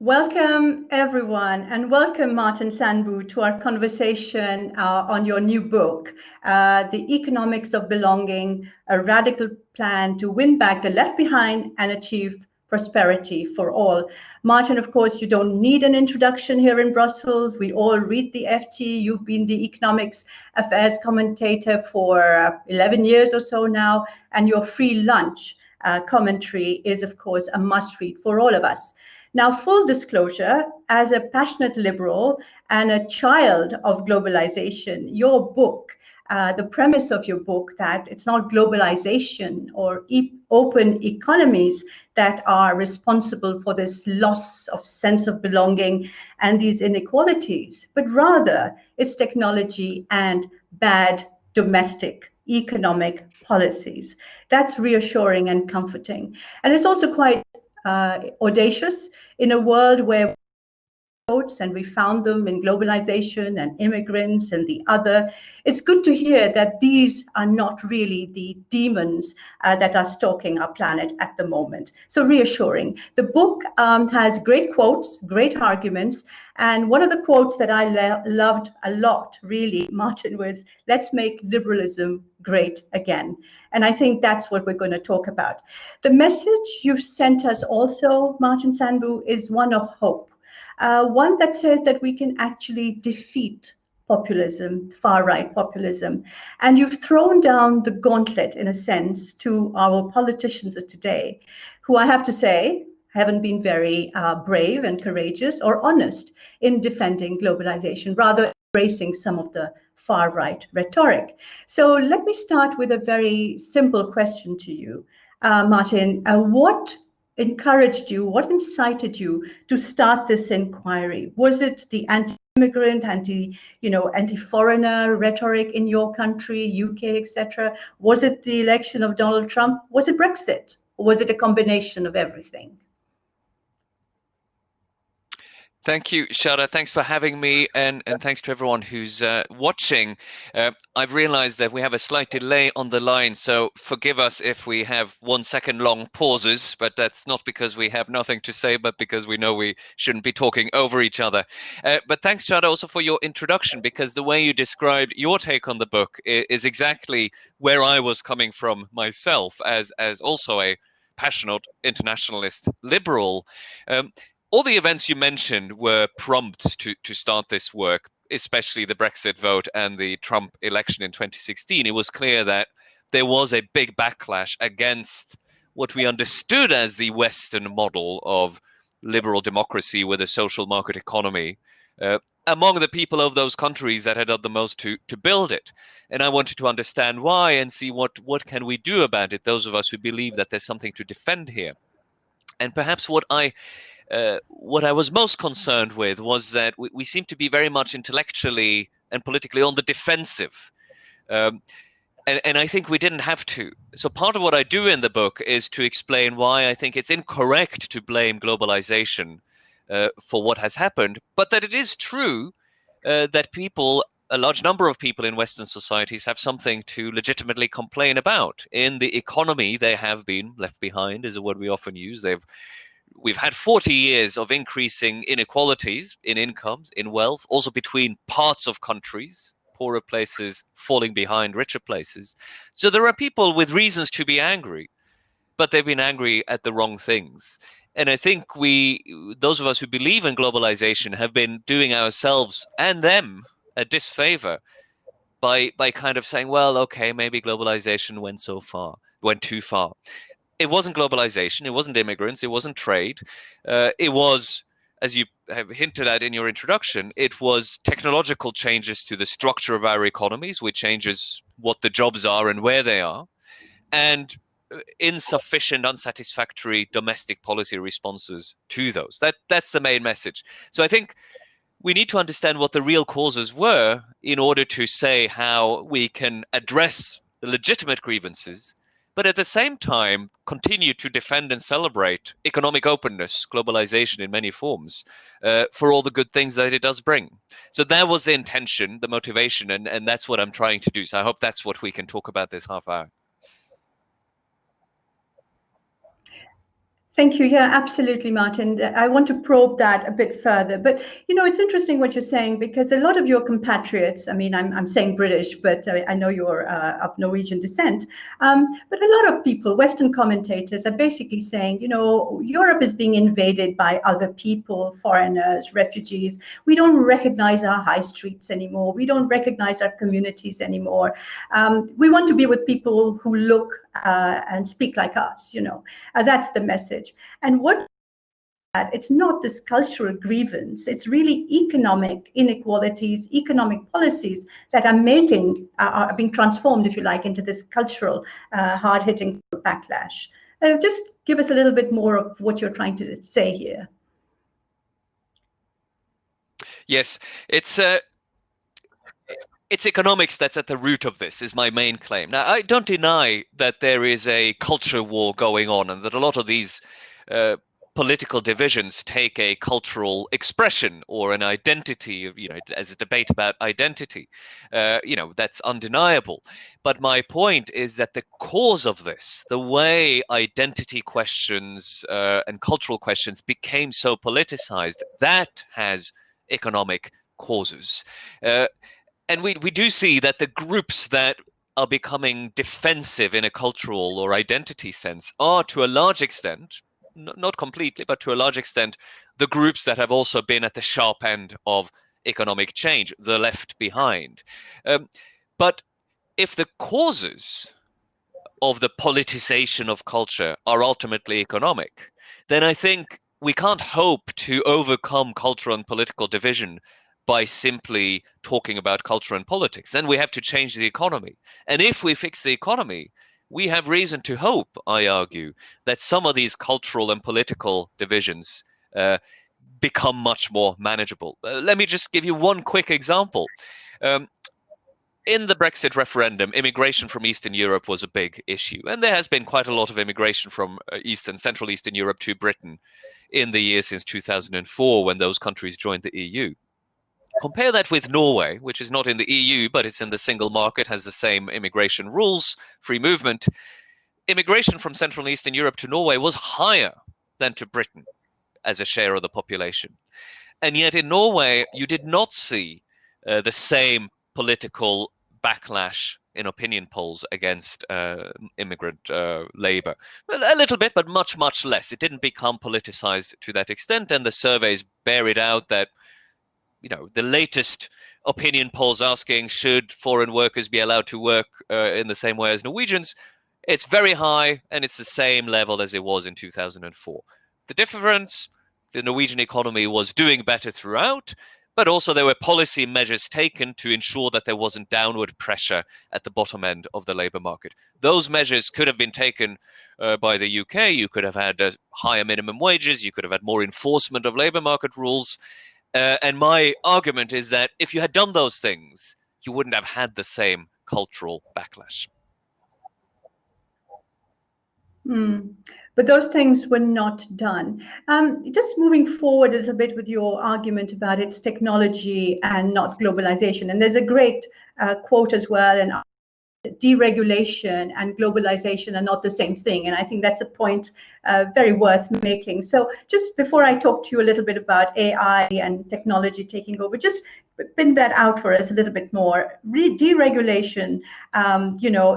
Welcome, everyone, and welcome, Martin Sandbu, to our conversation on your new book, The Economics of Belonging, a Radical Plan to Win Back the Left Behind and Achieve Prosperity for All. Martin, of course, you don't need an introduction here in Brussels. We all read the FT. You've been the economics affairs commentator for 11 years or so now, and your free lunch commentary is, of course, a must-read for all of us. Now, full disclosure, as a passionate liberal and a child of globalization, your book, the premise of your book that it's not globalization or open economies that are responsible for this loss of sense of belonging and these inequalities, but rather it's technology and bad domestic economic policies. That's reassuring and comforting. And it's also quite audacious in a world where and we found them in globalization and immigrants and the other. It's good to hear that these are not really the demons that are stalking our planet at the moment. So reassuring. The book has great quotes, great arguments. And one of the quotes that I loved a lot, really, Martin, was, let's make liberalism great again. And I think that's what we're going to talk about. The message you've sent us also, Martin Sandbu, is one of hope. One that says that we can actually defeat populism, far-right populism. And you've thrown down the gauntlet, in a sense, to our politicians of today, who I have to say, haven't been very brave and courageous or honest in defending globalization, rather embracing some of the far-right rhetoric. So let me start with a very simple question to you, Martin. What encouraged you, what incited you to start this inquiry? Was it the anti-immigrant, anti-foreigner rhetoric in your country, UK, etc.? Was it the election of Donald Trump? Was it Brexit? Or was it a combination of everything? Thank you, Shada. Thanks for having me, and thanks to everyone who's watching. I've realized that we have a slight delay on the line, so forgive us if we have 1 second long pauses, but that's not because we have nothing to say, but because we know we shouldn't be talking over each other. But thanks, Shada, also for your introduction, because the way you described your take on the book is exactly where I was coming from myself as also a passionate internationalist liberal. All the events you mentioned were prompts to start this work, especially the Brexit vote and the Trump election in 2016. It was clear that there was a big backlash against what we understood as the Western model of liberal democracy with a social market economy among the people of those countries that had done the most to build it. And I wanted to understand why and see what can we do about it, those of us who believe that there's something to defend here. And perhaps what I was most concerned with was that we seem to be very much intellectually and politically on the defensive. And I think we didn't have to. So part of what I do in the book is to explain why I think it's incorrect to blame globalization for what has happened, but that it is true that a large number of people in Western societies have something to legitimately complain about. In the economy, they have been left behind, is a word we often use. We've had 40 years of increasing inequalities in incomes, in wealth, also between parts of countries, poorer places falling behind richer places. So there are people with reasons to be angry, but they've been angry at the wrong things. And I think those of us who believe in globalization have been doing ourselves and them a disfavor by kind of saying, well, okay, maybe globalization went too far. It wasn't globalization, it wasn't immigrants, it wasn't trade. It was, as you have hinted at in your introduction, it was technological changes to the structure of our economies, which changes what the jobs are and where they are, and insufficient, unsatisfactory domestic policy responses to those. That's the main message. So I think we need to understand what the real causes were in order to say how we can address the legitimate grievances, but at the same time continue to defend and celebrate economic openness, globalization in many forms, for all the good things that it does bring. So that was the intention, the motivation, and that's what I'm trying to do. So I hope that's what we can talk about this half hour. Thank you. Yeah, absolutely, Martin. I want to probe that a bit further. But, it's interesting what you're saying, because a lot of your compatriots, I mean, I'm saying British, but I know you're of Norwegian descent. But a lot of people, Western commentators, are basically saying, Europe is being invaded by other people, foreigners, refugees. We don't recognize our high streets anymore. We don't recognize our communities anymore. We want to be with people who look and speak like us, that's the message. And what it's not this cultural grievance, it's really economic inequalities, economic policies that are being transformed, if you like, into this cultural hard-hitting backlash. Just give us a little bit more of what you're trying to say here. Yes, it's economics that's at the root of this, is my main claim. Now, I don't deny that there is a culture war going on, and that a lot of these political divisions take a cultural expression or an identity, as a debate about identity. That's undeniable. But my point is that the cause of this, the way identity questions and cultural questions became so politicized, that has economic causes. And we do see that the groups that are becoming defensive in a cultural or identity sense are, to a large extent, not completely, but to a large extent, the groups that have also been at the sharp end of economic change, the left behind. But if the causes of the politicization of culture are ultimately economic, then I think we can't hope to overcome cultural and political division by simply talking about culture and politics. Then we have to change the economy. And if we fix the economy, we have reason to hope, I argue, that some of these cultural and political divisions become much more manageable. Let me just give you one quick example. In the Brexit referendum, immigration from Eastern Europe was a big issue. And there has been quite a lot of immigration from Central Eastern Europe to Britain in the years since 2004, when those countries joined the EU. Compare that with Norway, which is not in the EU, but it's in the single market, has the same immigration rules, free movement. Immigration from Central and Eastern Europe to Norway was higher than to Britain as a share of the population. And yet in Norway, you did not see the same political backlash in opinion polls against immigrant labor. Well, a little bit, but much, much less. It didn't become politicized to that extent, and the surveys bear it out that the latest opinion polls asking should foreign workers be allowed to work in the same way as Norwegians, it's very high, and it's the same level as it was in 2004. The difference, the Norwegian economy was doing better throughout, but also there were policy measures taken to ensure that there wasn't downward pressure at the bottom end of the labor market. Those measures could have been taken by the UK. You could have had higher minimum wages. You could have had more enforcement of labor market rules. And my argument is that if you had done those things, you wouldn't have had the same cultural backlash. But those things were not done. Just moving forward a little bit with your argument about its technology and not globalization. And there's a great quote as well, and deregulation and globalization are not the same thing. And I think that's a point very worth making. So just before I talk to you a little bit about AI and technology taking over, just pin that out for us a little bit more. Deregulation,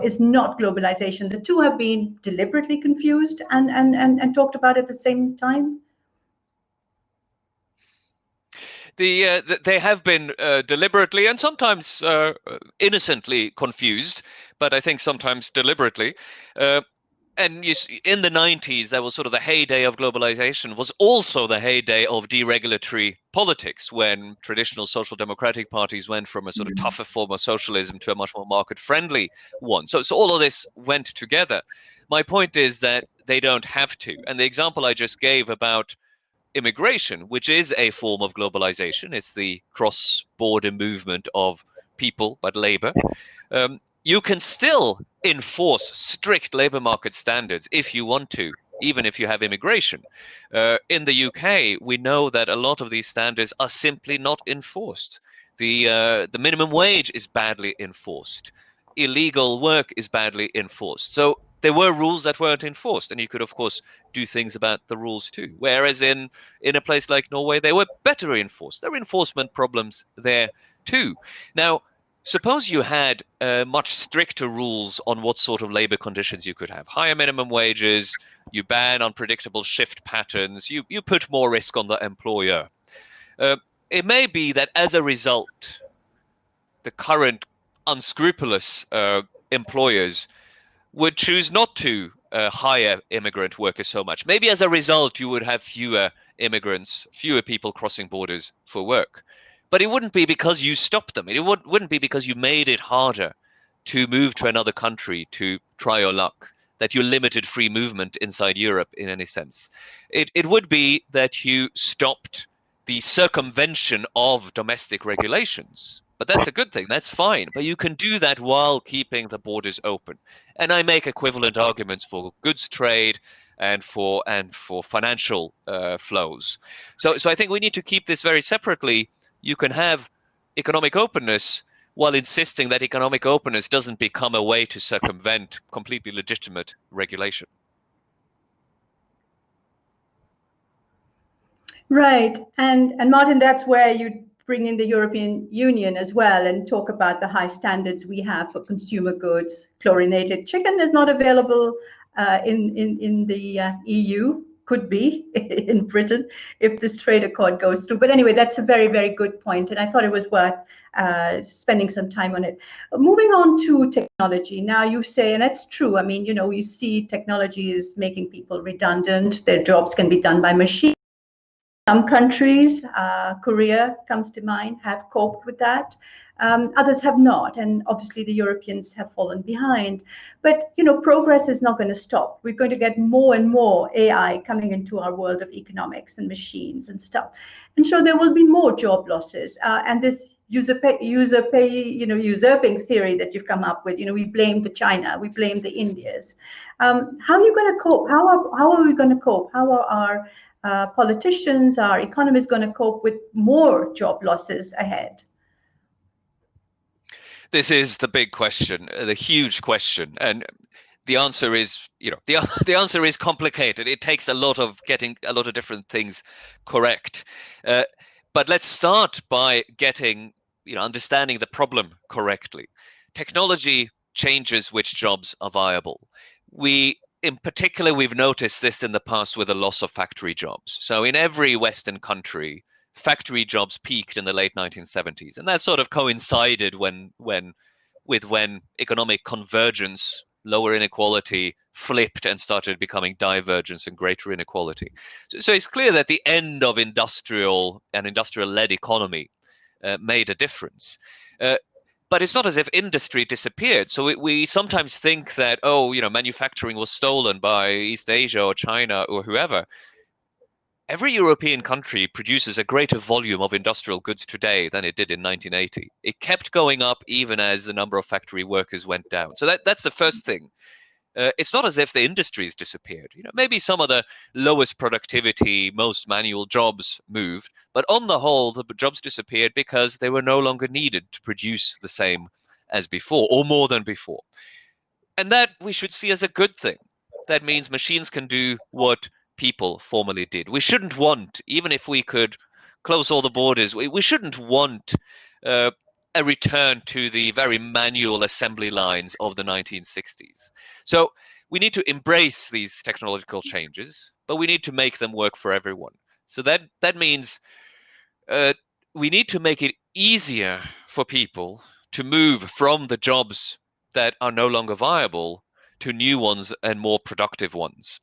is not globalization. The two have been deliberately confused and talked about at the same time. They have been deliberately and sometimes innocently confused, but I think sometimes deliberately. And in the 90s, that was sort of the heyday of globalization, was also the heyday of deregulatory politics, when traditional social democratic parties went from a sort of tougher form of socialism to a much more market-friendly one. So all of this went together. My point is that they don't have to. And the example I just gave about immigration, which is a form of globalization, it's the cross-border movement of people, but labor. You can still enforce strict labor market standards if you want to, even if you have immigration. In the UK, we know that a lot of these standards are simply not enforced. The minimum wage is badly enforced. Illegal work is badly enforced. So there were rules that weren't enforced, and you could, of course, do things about the rules too. Whereas in a place like Norway, they were better enforced. There were enforcement problems there too. Now, suppose you had much stricter rules on what sort of labor conditions you could have. Higher minimum wages, you ban unpredictable shift patterns, you put more risk on the employer. It may be that as a result, the current unscrupulous employers would choose not to hire immigrant workers so much. Maybe as a result, you would have fewer immigrants, fewer people crossing borders for work. But it wouldn't be because you stopped them. It wouldn't be because you made it harder to move to another country to try your luck, that you limited free movement inside Europe in any sense. It would be that you stopped the circumvention of domestic regulations. But that's a good thing. That's fine. But you can do that while keeping the borders open. And I make equivalent arguments for goods trade and for financial flows. So I think we need to keep this very separately. You can have economic openness while insisting that economic openness doesn't become a way to circumvent completely legitimate regulation. Right. And Martin, that's where you bring in the European Union as well and talk about the high standards we have for consumer goods. Chlorinated chicken is not available in the EU, could be in Britain if this trade accord goes through. But anyway, that's a very, very good point. And I thought it was worth spending some time on it. Moving on to technology. Now you say, and that's true. I mean, you know, you see technology is making people redundant. Their jobs can be done by machines. Some countries, Korea comes to mind, have coped with that. Others have not, and obviously the Europeans have fallen behind. But you know, progress is not going to stop. We're going to get more and more AI coming into our world of economics and machines and stuff, and so there will be more job losses. And this usurping theory that you've come up with, you know, we blame the China, we blame the Indias. How are you going to cope? How are we going to cope? How are our politicians, our economies going to cope with more job losses ahead? This is the big question, the huge question, and the answer is, you know, the answer is complicated. It takes a lot of getting a lot of different things correct. But let's start by getting, you know, understanding the problem correctly. Technology changes which jobs are viable. In particular, we've noticed this in the past with the loss of factory jobs. So in every Western country, factory jobs peaked in the late 1970s. And that sort of coincided with when economic convergence, lower inequality, flipped and started becoming divergence and greater inequality. So it's clear that the end of industrial-led economy made a difference. But it's not as if industry disappeared. So we sometimes think that, oh, you know, manufacturing was stolen by East Asia or China or whoever. Every European country produces a greater volume of industrial goods today than it did in 1980. It kept going up even as the number of factory workers went down. So that's the first thing. It's not as if the industries disappeared. You know, maybe some of the lowest productivity, most manual jobs moved, but on the whole, the jobs disappeared because they were no longer needed to produce the same as before or more than before. And that we should see as a good thing. That means machines can do what people formerly did. We shouldn't want, even if we could close all the borders, we shouldn't want a return to the very manual assembly lines of the 1960s. So we need to embrace these technological changes, but we need to make them work for everyone. So that means we need to make it easier for people to move from the jobs that are no longer viable to new ones and more productive ones.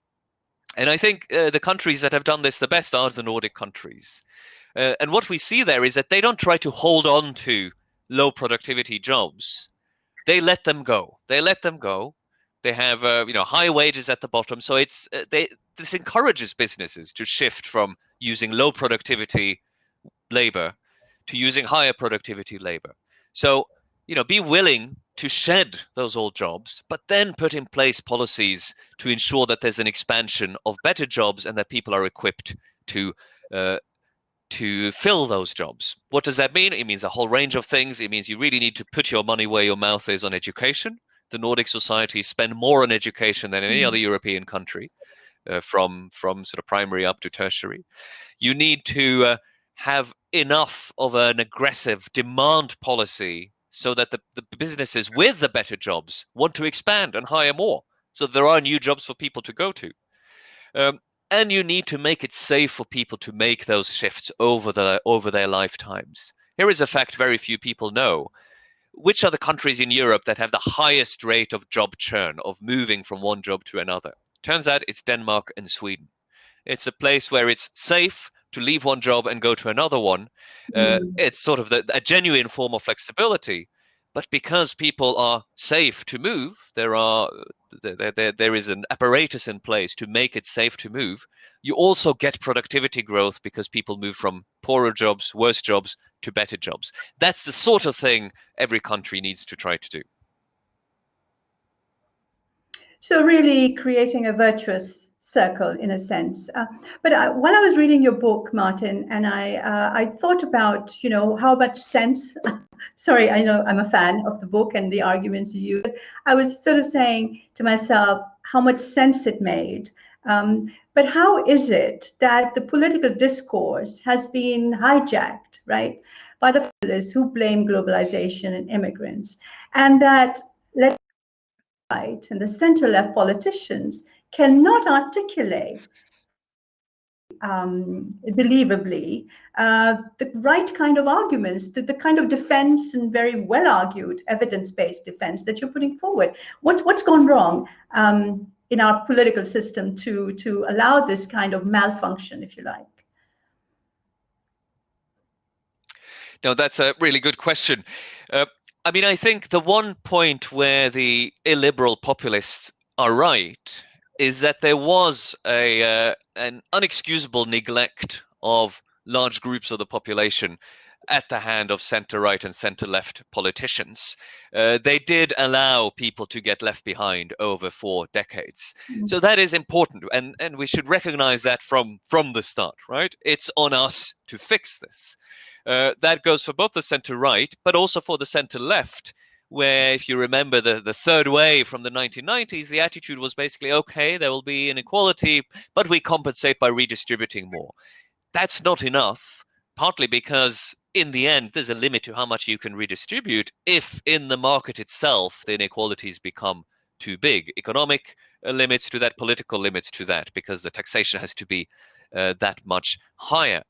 And I think the countries that have done this the best are the Nordic countries. And what we see there is that they don't try to hold on to low productivity jobs. They let them go. They have high wages at the bottom. So this encourages businesses to shift from using low productivity labor to using higher productivity labor. So, you know, be willing to shed those old jobs, but then put in place policies to ensure that there's an expansion of better jobs and that people are equipped to fill those jobs. What does that mean? It means a whole range of things. It means you really need to put your money where your mouth is on education. the Nordic societies spend more on education than any other European country, from sort of primary up to tertiary. You need to have enough of an aggressive demand policy so that the businesses with the better jobs want to expand and hire more, so there are new jobs for people to go to. And you need to make it safe for people to make those shifts over their lifetimes. Here is a fact very few people know. Which are the countries in Europe that have the highest rate of job churn, of moving from one job to another? Turns out it's Denmark and Sweden. It's a place where it's safe to leave one job and go to another one. It's sort of a genuine form of flexibility. But because people are safe to move, there is an apparatus in place to make it safe to move. You also get productivity growth because people move from poorer jobs, worse jobs, to better jobs. That's the sort of thing every country needs to try to do. So really creating a virtuous circle in a sense. But while I was reading your book, Martin, and I thought about, how much sense, sorry, I know I'm a fan of the book and the arguments you use. I was sort of saying to myself how much sense it made. But how is it that the political discourse has been hijacked, right, by the populists who blame globalization and immigrants, and that right and the center-left politicians cannot articulate believably the right kind of arguments, the kind of defense and very well-argued evidence-based defense that you're putting forward? What's gone wrong in our political system to allow this kind of malfunction, if you like? No, that's a really good question. I mean, I think the one point where the illiberal populists are right is that there was an unexcusable neglect of large groups of the population at the hand of center-right and center-left politicians. They did allow people to get left behind over 4 decades. So that is important, and we should recognize that from the start, right? It's on us to fix this. That goes for both the center-right, but also for the center-left, where, if you remember the third wave from the 1990s, the attitude was basically, okay, there will be inequality, but we compensate by redistributing more. That's not enough, partly because in the end, there's a limit to how much you can redistribute if in the market itself, the inequalities become too big. Economic limits to that, political limits to that, because the taxation has to be that much higher.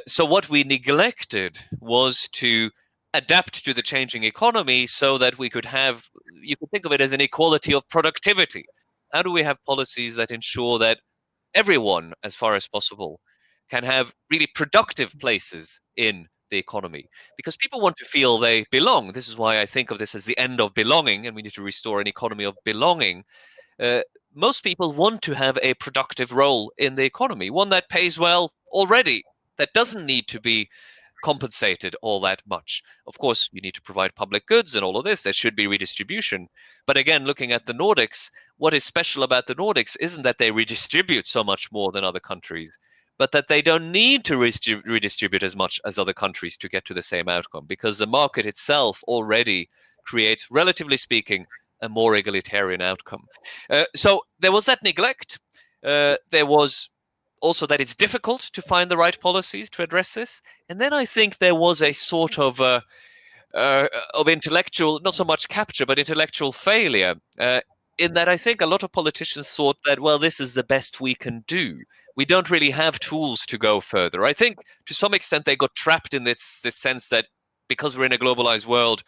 So what we neglected was to adapt to the changing economy so that we could have, you could think of it as an equality of productivity. How do we have policies that ensure that everyone, as far as possible, can have really productive places in the economy? Because people want to feel they belong. This is why I think of this as the end of belonging, and we need to restore an economy of belonging. Most people want to have a productive role in the economy, one that pays well already, that doesn't need to be compensated all that much. Of course, you need to provide public goods and all of this. There should be redistribution. But again, looking at the Nordics, what is special about the Nordics isn't that they redistribute so much more than other countries, but that they don't need to redistribute as much as other countries to get to the same outcome, because the market itself already creates, relatively speaking, a more egalitarian outcome. So there was that neglect. There was also that it's difficult to find the right policies to address this. And then I think there was a sort of intellectual, not so much capture, but intellectual failure, in that I think a lot of politicians thought that, well, this is the best we can do. We don't really have tools to go further. I think to some extent they got trapped in this sense that because we're in a globalized world,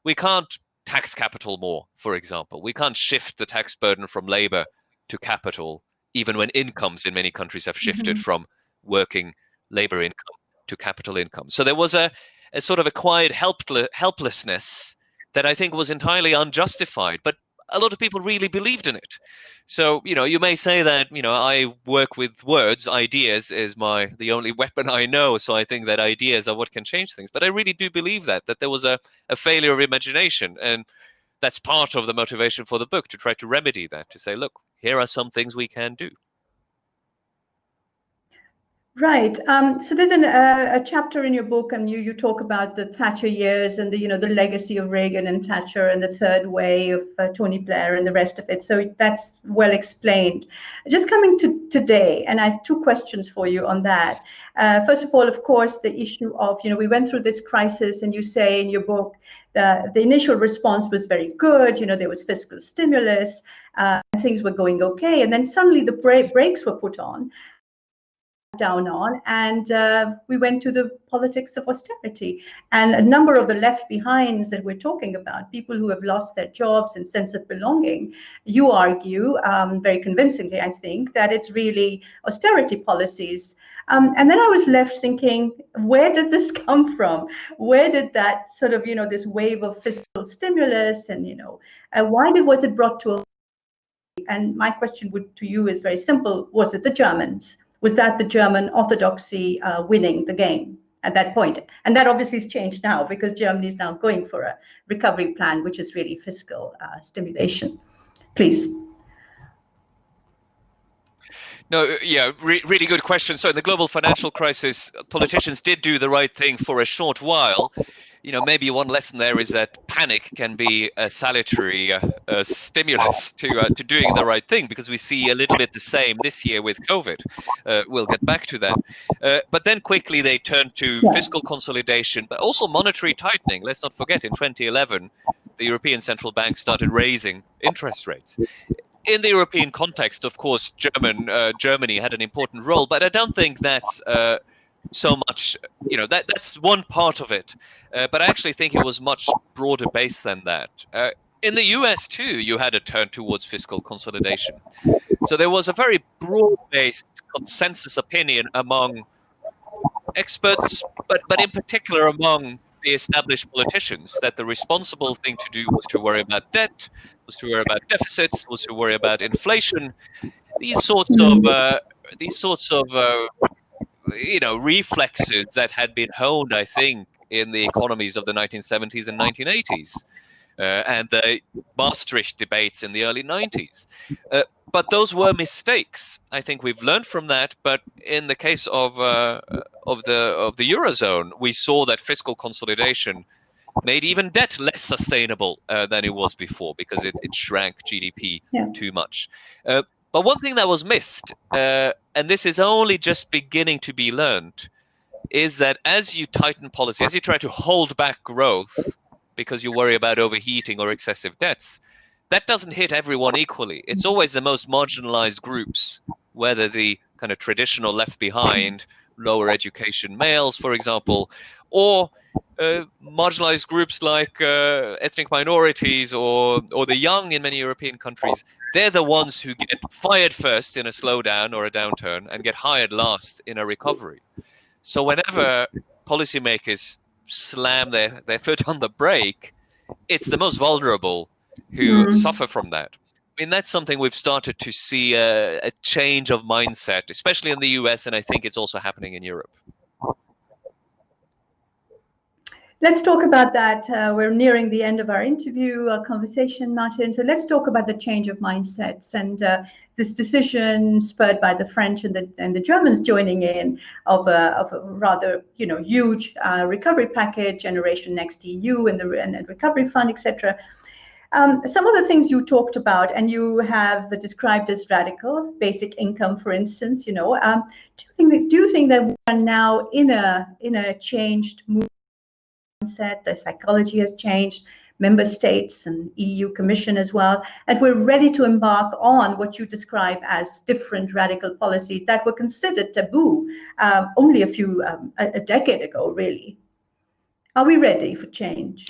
we can't tax capital more, for example. We can't shift the tax burden from labor to capital, even when incomes in many countries have shifted from working labor income to capital income. So there was a sort of acquired helplessness that I think was entirely unjustified, but a lot of people really believed in it. So, you may say that, I work with words, ideas is the only weapon I know. So I think that ideas are what can change things. But I really do believe that there was a failure of imagination. And that's part of the motivation for the book, to try to remedy that, to say, look, here are some things we can do. Right. So there's a chapter in your book, and you talk about the Thatcher years and the legacy of Reagan and Thatcher and the third way of Tony Blair and the rest of it. So that's well explained. Just coming to today, and I have two questions for you on that. First of all, of course, the issue of we went through this crisis, and you say in your book that the initial response was very good. There was fiscal stimulus, things were going okay, and then suddenly the brakes were put on. Down on, and we went to the politics of austerity, and a number of the left behinds that we're talking about, people who have lost their jobs and sense of belonging, you argue very convincingly, I think, that it's really austerity policies. And then I was left thinking, where did this come from? Where did that sort of this wave of fiscal stimulus, and why was it brought to a... And my question to you is very simple: was it the Germans? Was that the German orthodoxy winning the game at that point? And that obviously has changed now, because Germany is now going for a recovery plan, which is really fiscal stimulation. Please. No, yeah, really good question. So in the global financial crisis, politicians did do the right thing for a short while. Maybe one lesson there is that panic can be a salutary stimulus to doing the right thing, because we see a little bit the same this year with COVID. We'll get back to that. But then quickly they turned to fiscal consolidation, but also monetary tightening. Let's not forget, in 2011, the European Central Bank started raising interest rates. In the European context, of course, Germany had an important role, but I don't think that's so much, that's one part of it. But I actually think it was much broader based than that. In the US too, you had a turn towards fiscal consolidation. So there was a very broad-based consensus opinion among experts, but in particular among the established politicians, that the responsible thing to do was to worry about debt, was to worry about deficits, was to worry about inflation. These sorts of reflexes that had been honed, I think, in the economies of the 1970s and 1980s, and the Maastricht debates in the early 90s. But those were mistakes. I think we've learned from that. But in the case of the Eurozone, we saw that fiscal consolidation made even debt less sustainable than it was before, because it shrank GDP too much. But one thing that was missed, and this is only just beginning to be learned, is that as you tighten policy, as you try to hold back growth because you worry about overheating or excessive debts, that doesn't hit everyone equally. It's always the most marginalized groups, whether the kind of traditional left behind, lower education males, for example, or marginalized groups like ethnic minorities or the young in many European countries. They're the ones who get fired first in a slowdown or a downturn and get hired last in a recovery. So whenever policymakers slam their foot on the brake, it's the most vulnerable who suffer from that. I mean, that's something we've started to see a change of mindset, especially in the US, and I think it's also happening in Europe. Let's talk about that. We're nearing the end of our interview, our conversation, Martin. So let's talk about the change of mindsets and this decision spurred by the French and the Germans joining in of a rather huge recovery package, Generation Next EU, and the recovery fund, etc. Some of the things you talked about and you have described as radical, basic income, for instance. Do you think that we are now in a changed movement? The psychology has changed, member states and EU Commission as well, and we're ready to embark on what you describe as different radical policies that were considered taboo only a decade ago, really. Are we ready for change?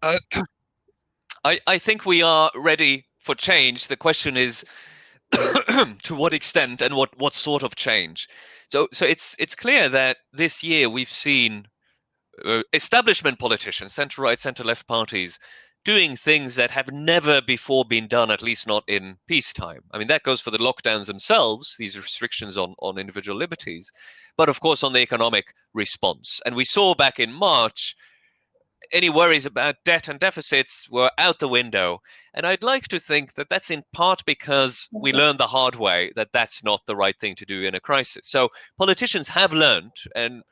I think we are ready for change. The question is to what extent and what sort of change. So it's clear that this year we've seen establishment politicians, center-right, center-left parties, doing things that have never before been done, at least not in peacetime. I mean, that goes for the lockdowns themselves, these restrictions on individual liberties, but of course on the economic response. And we saw back in March any worries about debt and deficits were out the window. And I'd like to think that that's in part because we learned the hard way that that's not the right thing to do in a crisis. So politicians have learned, and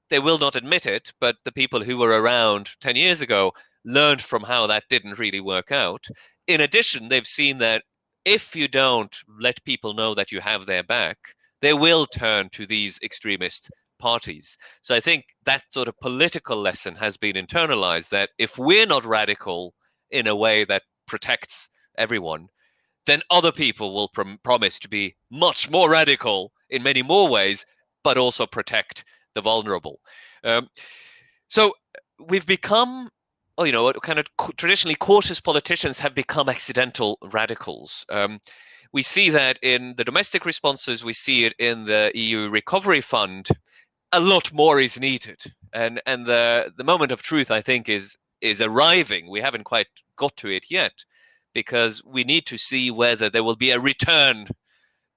they will not admit it, but the people who were around 10 years ago learned from how that didn't really work out. In addition, they've seen that if you don't let people know that you have their back, they will turn to these extremist parties. So I think that sort of political lesson has been internalized, that if we're not radical in a way that protects everyone, then other people will promise to be much more radical in many more ways, but also protect the vulnerable. So we've become, kind of traditionally cautious politicians have become accidental radicals. We see that in the domestic responses, we see it in the EU Recovery Fund. A lot more is needed, and the moment of truth, I think, is arriving. We haven't quite got to it yet, because we need to see whether there will be a return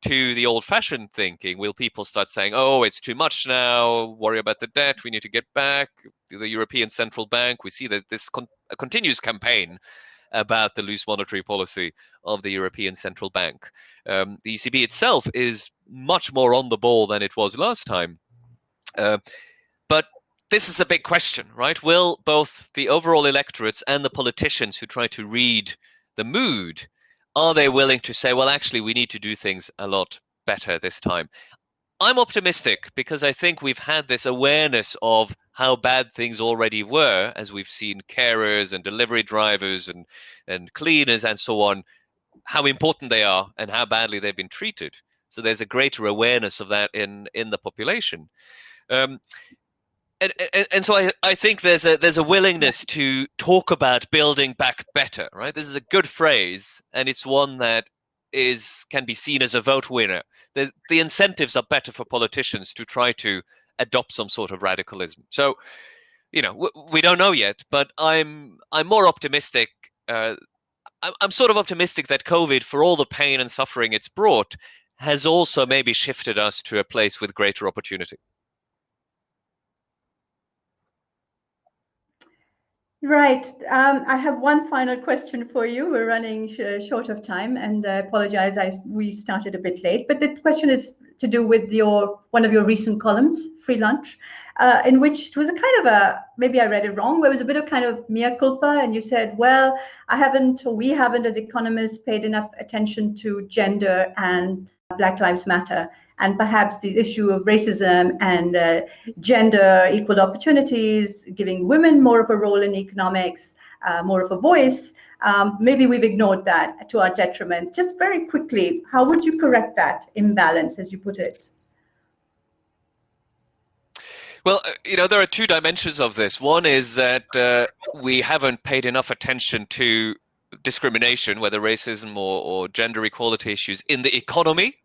to the old-fashioned thinking. Will people start saying, oh, it's too much now, worry about the debt, we need to get back the European Central Bank? We see that this a continuous campaign about the loose monetary policy of the European Central Bank. The ECB itself is much more on the ball than it was last time. But this is a big question, right? Will both the overall electorates and the politicians who try to read the mood, are they willing to say, well, actually, we need to do things a lot better this time? I'm optimistic, because I think we've had this awareness of how bad things already were, as we've seen carers and delivery drivers and cleaners and so on, how important they are and how badly they've been treated. So there's a greater awareness of that in the population. And so I think there's a willingness to talk about building back better, right? This is a good phrase, and it's one that can be seen as a vote winner. The incentives are better for politicians to try to adopt some sort of radicalism. So, we don't know yet, but I'm more optimistic. I'm sort of optimistic that COVID, for all the pain and suffering it's brought, has also maybe shifted us to a place with greater opportunity. Right. I have one final question for you. We're running short of time, and I apologize, we started a bit late. But the question is to do with one of your recent columns, Free Lunch, in which it was a kind of maybe I read it wrong, where it was a bit of kind of mea culpa, and you said, well, we haven't as economists paid enough attention to gender and Black Lives Matter. And perhaps the issue of racism and gender equal opportunities, giving women more of a role in economics, more of a voice, maybe we've ignored that to our detriment. Just very quickly, how would you correct that imbalance, as you put it? Well, there are two dimensions of this. One is that we haven't paid enough attention to discrimination, whether racism or gender equality issues in the economy.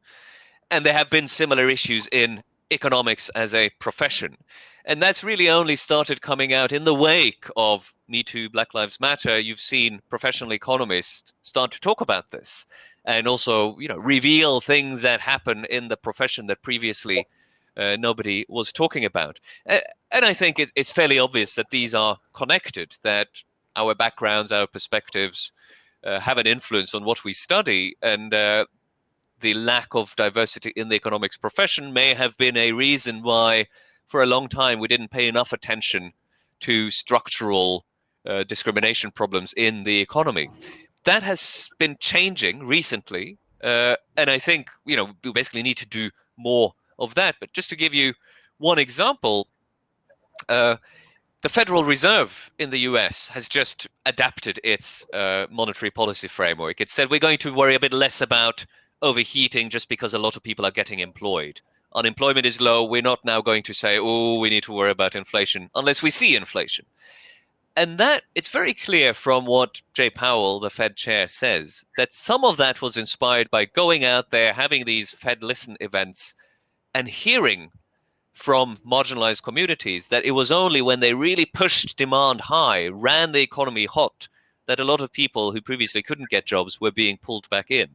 And there have been similar issues in economics as a profession. And that's really only started coming out in the wake of Me Too, Black Lives Matter. You've seen professional economists start to talk about this and also, reveal things that happen in the profession that previously nobody was talking about. And I think it's fairly obvious that these are connected, that our backgrounds, our perspectives have an influence on what we study. And the lack of diversity in the economics profession may have been a reason why, for a long time, we didn't pay enough attention to structural discrimination problems in the economy. That has been changing recently, and I think we basically need to do more of that. But just to give you one example, the Federal Reserve in the US has just adapted its monetary policy framework. It said we're going to worry a bit less about overheating just because a lot of people are getting employed. Unemployment is low. We're not now going to say, oh, we need to worry about inflation unless we see inflation. And that it's very clear from what Jay Powell, the Fed chair, says, that some of that was inspired by going out there, having these Fed Listen events and hearing from marginalized communities that it was only when they really pushed demand high, ran the economy hot, that a lot of people who previously couldn't get jobs were being pulled back in.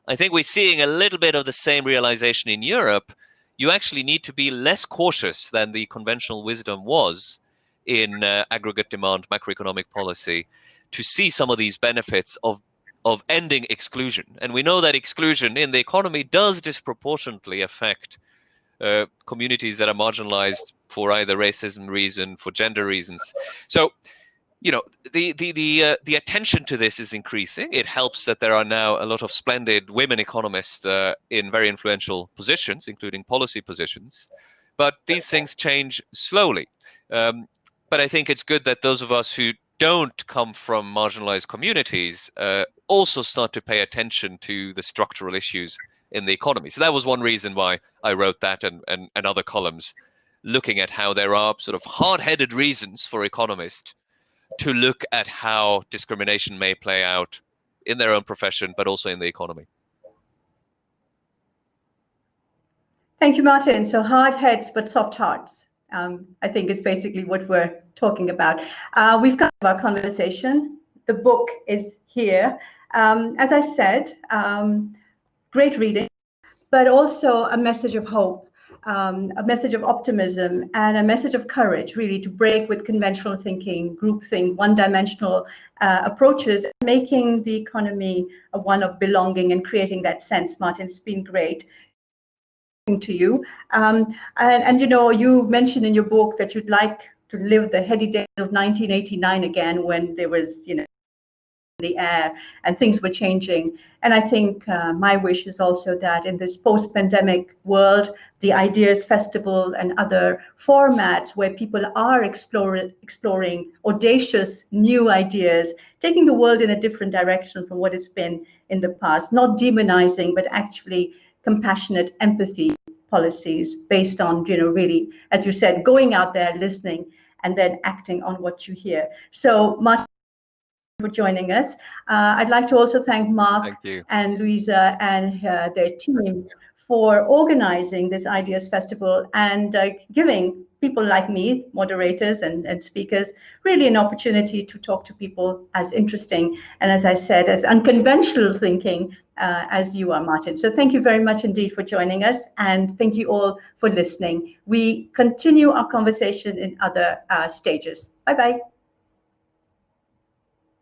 I think we're seeing a little bit of the same realization in Europe. You actually need to be less cautious than the conventional wisdom was in aggregate demand macroeconomic policy to see some of these benefits of ending exclusion. And we know that exclusion in the economy does disproportionately affect communities that are marginalized for either racism reason, for gender reasons. So, you know, the attention to this is increasing. It helps that there are now a lot of splendid women economists in very influential positions, including policy positions. But these things change slowly. But I think it's good that those of us who don't come from marginalized communities also start to pay attention to the structural issues in the economy. So that was one reason why I wrote that and other columns, looking at how there are sort of hard-headed reasons for economists to look at how discrimination may play out in their own profession, but also in the economy. Thank you, Martin. So hard heads, but soft hearts, I think is basically what we're talking about. We've got our conversation. The book is here. As I said, great reading, but also a message of hope, a message of optimism, and a message of courage, really, to break with conventional thinking, groupthink, one-dimensional approaches, making the economy one of belonging and creating that sense. Martin, it's been great to you. And you know, you mentioned in your book that you'd like to live the heady days of 1989 again, when there was, you know, the air and things were changing. And I think my wish is also that in this post-pandemic world, the Ideas Festival and other formats where people are exploring audacious new ideas, taking the world in a different direction from what it's been in the past, not demonizing, but actually compassionate empathy policies based on, you know, really, as you said, going out there, listening, and then acting on what you hear. So Martin, for joining us. I'd like to also thank Mark and Louisa and their team for organizing this Ideas Festival and giving people like me, moderators and speakers, really an opportunity to talk to people as interesting and, as I said, as unconventional thinking as you are, Martin. So thank you very much indeed for joining us, and thank you all for listening. We continue our conversation in other stages. Bye-bye.